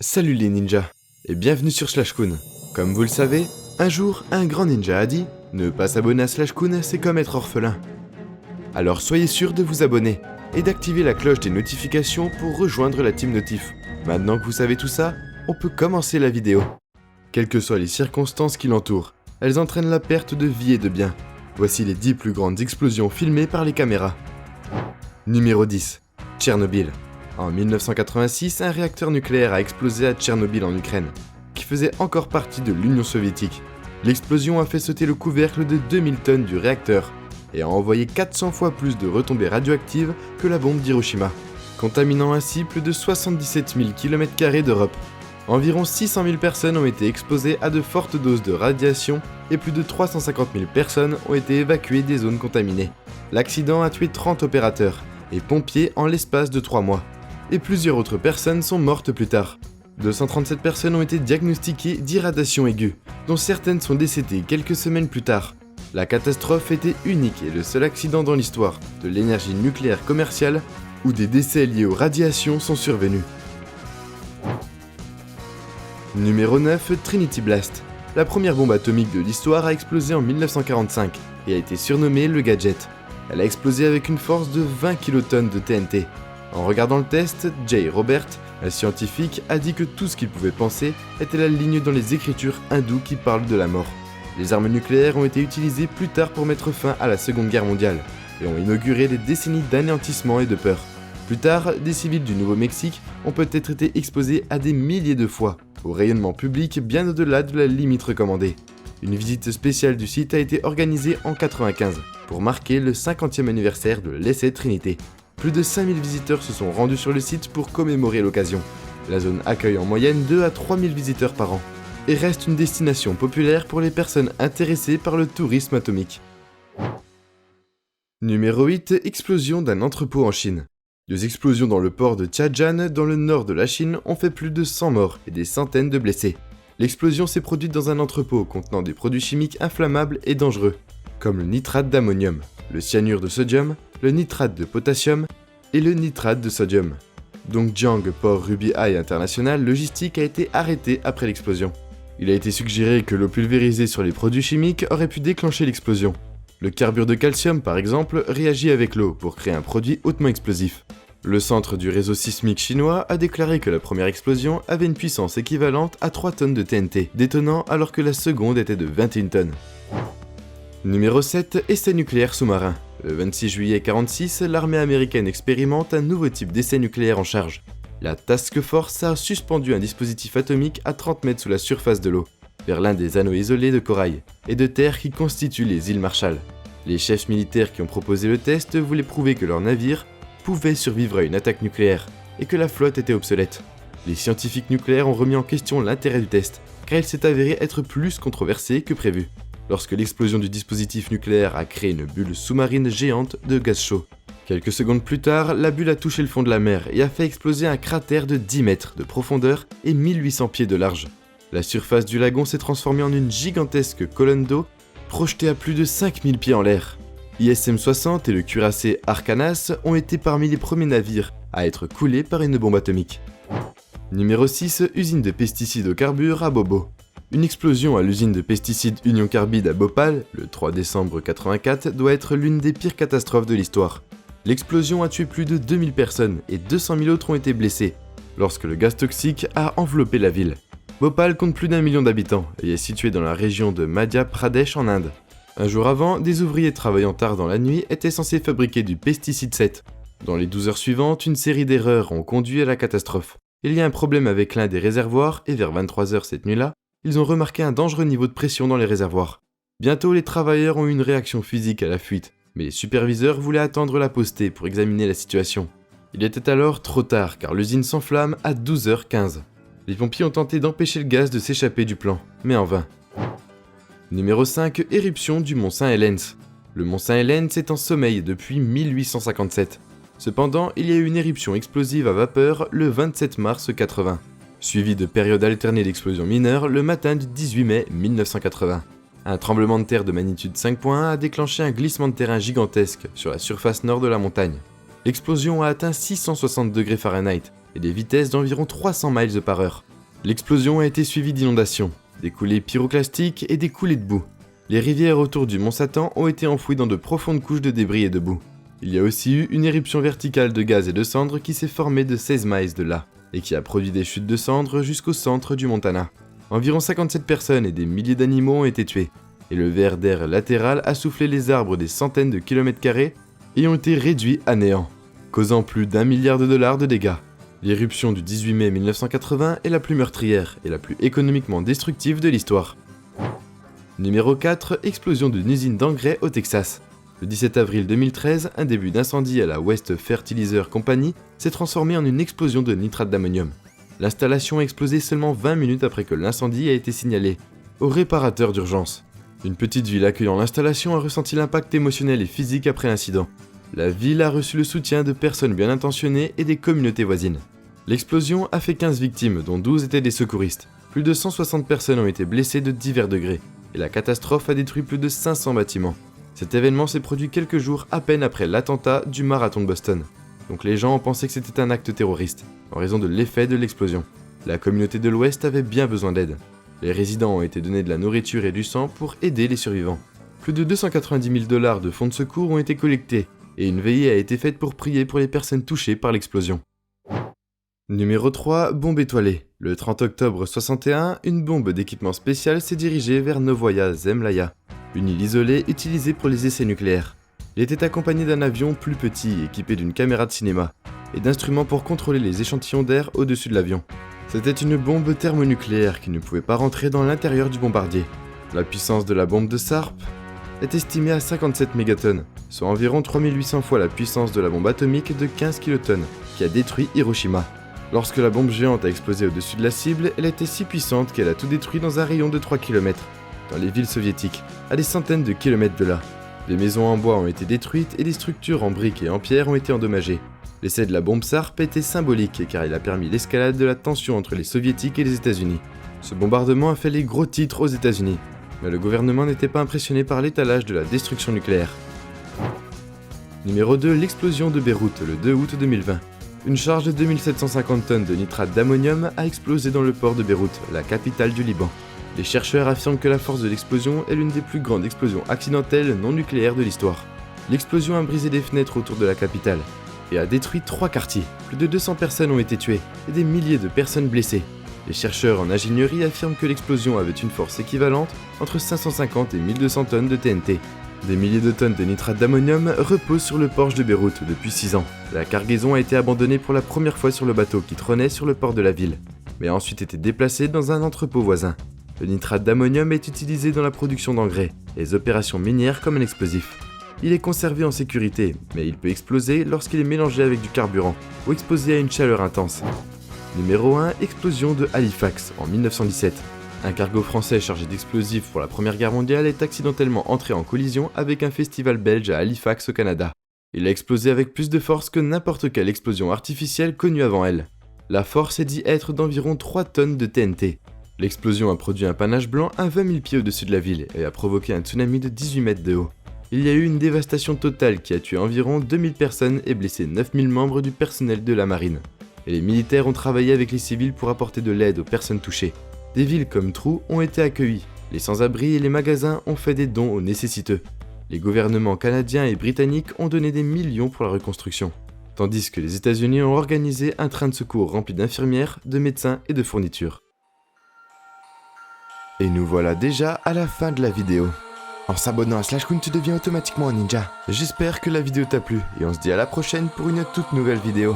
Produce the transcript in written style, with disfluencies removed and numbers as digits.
Salut les ninjas, et bienvenue sur Slashcoon. Comme vous le savez, un jour, un grand ninja a dit « Ne pas s'abonner à Slashcoon, c'est comme être orphelin ». Alors soyez sûr de vous abonner, et d'activer la cloche des notifications pour rejoindre la team Notif. Maintenant que vous savez tout ça, on peut commencer la vidéo. Quelles que soient les circonstances qui l'entourent, elles entraînent la perte de vie et de biens. Voici les 10 plus grandes explosions filmées par les caméras. Numéro 10. Tchernobyl. En 1986, un réacteur nucléaire a explosé à Tchernobyl en Ukraine, qui faisait encore partie de l'Union soviétique. L'explosion a fait sauter le couvercle de 2000 tonnes du réacteur et a envoyé 400 fois plus de retombées radioactives que la bombe d'Hiroshima, contaminant ainsi plus de 77 000 km² d'Europe. Environ 600 000 personnes ont été exposées à de fortes doses de radiation et plus de 350 000 personnes ont été évacuées des zones contaminées. L'accident a tué 30 opérateurs et pompiers en l'espace de 3 mois. Et plusieurs autres personnes sont mortes plus tard. 237 personnes ont été diagnostiquées d'irradiation aiguë, dont certaines sont décédées quelques semaines plus tard. La catastrophe était unique et le seul accident dans l'histoire de l'énergie nucléaire commerciale où des décès liés aux radiations sont survenus. Numéro 9, Trinity Blast. La première bombe atomique de l'histoire a explosé en 1945 et a été surnommée le Gadget. Elle a explosé avec une force de 20 kilotonnes de TNT. En regardant le test, J. Robert, un scientifique, a dit que tout ce qu'il pouvait penser était la ligne dans les écritures hindoues qui parlent de la mort. Les armes nucléaires ont été utilisées plus tard pour mettre fin à la Seconde Guerre mondiale et ont inauguré des décennies d'anéantissement et de peur. Plus tard, des civils du Nouveau-Mexique ont peut-être été exposés à des milliers de fois, au rayonnement public bien au-delà de la limite recommandée. Une visite spéciale du site a été organisée en 1995 pour marquer le 50e anniversaire de l'essai Trinité. Plus de 5000 visiteurs se sont rendus sur le site pour commémorer l'occasion. La zone accueille en moyenne 2 à 3000 visiteurs par an et reste une destination populaire pour les personnes intéressées par le tourisme atomique. Numéro 8. Explosion d'un entrepôt en Chine. Deux explosions dans le port de Tianjin, dans le nord de la Chine, ont fait plus de 100 morts et des centaines de blessés. L'explosion s'est produite dans un entrepôt contenant des produits chimiques inflammables et dangereux, comme le nitrate d'ammonium, le cyanure de sodium, le nitrate de potassium et le nitrate de sodium. Dongjiang Port Ruby High International Logistique a été arrêté après l'explosion. Il a été suggéré que l'eau pulvérisée sur les produits chimiques aurait pu déclencher l'explosion. Le carbure de calcium, par exemple, réagit avec l'eau pour créer un produit hautement explosif. Le centre du réseau sismique chinois a déclaré que la première explosion avait une puissance équivalente à 3 tonnes de TNT, détonant alors que la seconde était de 21 tonnes. Numéro 7. Essai nucléaire sous-marin. Le 26 juillet 1946, l'armée américaine expérimente un nouveau type d'essai nucléaire en charge. La Task Force a suspendu un dispositif atomique à 30 mètres sous la surface de l'eau, vers l'un des anneaux isolés de corail et de terre qui constituent les îles Marshall. Les chefs militaires qui ont proposé le test voulaient prouver que leur navire pouvait survivre à une attaque nucléaire et que la flotte était obsolète. Les scientifiques nucléaires ont remis en question l'intérêt du test, car il s'est avéré être plus controversé que prévu, lorsque l'explosion du dispositif nucléaire a créé une bulle sous-marine géante de gaz chaud. Quelques secondes plus tard, la bulle a touché le fond de la mer et a fait exploser un cratère de 10 mètres de profondeur et 1800 pieds de large. La surface du lagon s'est transformée en une gigantesque colonne d'eau projetée à plus de 5000 pieds en l'air. ISM-60 et le cuirassé Arcanas ont été parmi les premiers navires à être coulés par une bombe atomique. Numéro 6. Usine de pesticides au carbure à Bobo. Une explosion à l'usine de pesticides Union Carbide à Bhopal, le 3 décembre 1984, doit être l'une des pires catastrophes de l'histoire. L'explosion a tué plus de 2000 personnes et 200 000 autres ont été blessés lorsque le gaz toxique a enveloppé la ville. Bhopal compte plus d'1 million d'habitants et est situé dans la région de Madhya Pradesh en Inde. Un jour avant, des ouvriers travaillant tard dans la nuit étaient censés fabriquer du pesticide 7. Dans les 12 heures suivantes, une série d'erreurs ont conduit à la catastrophe. Il y a un problème avec l'un des réservoirs et vers 23 heures cette nuit-là, ils ont remarqué un dangereux niveau de pression dans les réservoirs. Bientôt, les travailleurs ont eu une réaction physique à la fuite, mais les superviseurs voulaient attendre la pause thé pour examiner la situation. Il était alors trop tard car l'usine s'enflamme à 12h15. Les pompiers ont tenté d'empêcher le gaz de s'échapper du plan, mais en vain. Numéro 5. Éruption du mont Saint-Helens. Le mont Saint-Helens est en sommeil depuis 1857. Cependant, il y a eu une éruption explosive à vapeur le 27 mars 80, suivie de périodes alternées d'explosions mineures le matin du 18 mai 1980. Un tremblement de terre de magnitude 5.1 a déclenché un glissement de terrain gigantesque sur la surface nord de la montagne. L'explosion a atteint 660 degrés Fahrenheit et des vitesses d'environ 300 miles par heure. L'explosion a été suivie d'inondations, des coulées pyroclastiques et des coulées de boue. Les rivières autour du Mont Satan ont été enfouies dans de profondes couches de débris et de boue. Il y a aussi eu une éruption verticale de gaz et de cendres qui s'est formée de 16 miles de là, et qui a produit des chutes de cendres jusqu'au centre du Montana. Environ 57 personnes et des milliers d'animaux ont été tués, et le ver d'air latéral a soufflé les arbres des centaines de kilomètres carrés et ont été réduits à néant, causant plus d'1 milliard de dollars de dégâts. L'éruption du 18 mai 1980 est la plus meurtrière et la plus économiquement destructive de l'histoire. Numéro 4, explosion d'une usine d'engrais au Texas. Le 17 avril 2013, un début d'incendie à la West Fertilizer Company s'est transformé en une explosion de nitrate d'ammonium. L'installation a explosé seulement 20 minutes après que l'incendie a été signalé au réparateur d'urgence. Une petite ville accueillant l'installation a ressenti l'impact émotionnel et physique après l'incident. La ville a reçu le soutien de personnes bien intentionnées et des communautés voisines. L'explosion a fait 15 victimes, dont 12 étaient des secouristes. Plus de 160 personnes ont été blessées de divers degrés, et la catastrophe a détruit plus de 500 bâtiments. Cet événement s'est produit quelques jours à peine après l'attentat du marathon de Boston. Donc les gens ont pensé que c'était un acte terroriste, en raison de l'effet de l'explosion. La communauté de l'Ouest avait bien besoin d'aide. Les résidents ont été donnés de la nourriture et du sang pour aider les survivants. Plus de 290 000 $ de fonds de secours ont été collectés, et une veillée a été faite pour prier pour les personnes touchées par l'explosion. Numéro 3, bombe étoilée. Le 30 octobre 61, une bombe d'équipement spécial s'est dirigée vers Novoïa Zemlya, une île isolée utilisée pour les essais nucléaires. Il était accompagné d'un avion plus petit équipé d'une caméra de cinéma et d'instruments pour contrôler les échantillons d'air au-dessus de l'avion. C'était une bombe thermonucléaire qui ne pouvait pas rentrer dans l'intérieur du bombardier. La puissance de la bombe de SARP est estimée à 57 mégatonnes, soit environ 3800 fois la puissance de la bombe atomique de 15 kilotonnes qui a détruit Hiroshima. Lorsque la bombe géante a explosé au-dessus de la cible, elle était si puissante qu'elle a tout détruit dans un rayon de 3 km, dans les villes soviétiques, à des centaines de kilomètres de là. Des maisons en bois ont été détruites et des structures en briques et en pierre ont été endommagées. L'essai de la bombe SARP était symbolique car il a permis l'escalade de la tension entre les soviétiques et les États-Unis. Ce bombardement a fait les gros titres aux États-Unis, mais le gouvernement n'était pas impressionné par l'étalage de la destruction nucléaire. Numéro 2, l'explosion de Beyrouth le 2 août 2020. Une charge de 2750 tonnes de nitrate d'ammonium a explosé dans le port de Beyrouth, la capitale du Liban. Les chercheurs affirment que la force de l'explosion est l'une des plus grandes explosions accidentelles non nucléaires de l'histoire. L'explosion a brisé des fenêtres autour de la capitale et a détruit 3 quartiers. Plus de 200 personnes ont été tuées et des milliers de personnes blessées. Les chercheurs en ingénierie affirment que l'explosion avait une force équivalente entre 550 et 1200 tonnes de TNT. Des milliers de tonnes de nitrate d'ammonium reposent sur le port de Beyrouth depuis 6 ans. La cargaison a été abandonnée pour la première fois sur le bateau qui trônait sur le port de la ville, mais a ensuite été déplacée dans un entrepôt voisin. Le nitrate d'ammonium est utilisé dans la production d'engrais et les opérations minières comme un explosif. Il est conservé en sécurité, mais il peut exploser lorsqu'il est mélangé avec du carburant ou exposé à une chaleur intense. Numéro 1, explosion de Halifax en 1917. Un cargo français chargé d'explosifs pour la Première Guerre mondiale est accidentellement entré en collision avec un festival belge à Halifax au Canada. Il a explosé avec plus de force que n'importe quelle explosion artificielle connue avant elle. La force est dit être d'environ 3 tonnes de TNT. L'explosion a produit un panache blanc à 20 000 pieds au-dessus de la ville et a provoqué un tsunami de 18 mètres de haut. Il y a eu une dévastation totale qui a tué environ 2000 personnes et blessé 9000 membres du personnel de la marine. Et les militaires ont travaillé avec les civils pour apporter de l'aide aux personnes touchées. Des villes comme Trou ont été accueillies, les sans-abri et les magasins ont fait des dons aux nécessiteux. Les gouvernements canadiens et britanniques ont donné des millions pour la reconstruction, tandis que les États-Unis ont organisé un train de secours rempli d'infirmières, de médecins et de fournitures. Et nous voilà déjà à la fin de la vidéo. En s'abonnant à Slashcoon, tu deviens automatiquement un ninja. J'espère que la vidéo t'a plu et on se dit à la prochaine pour une toute nouvelle vidéo.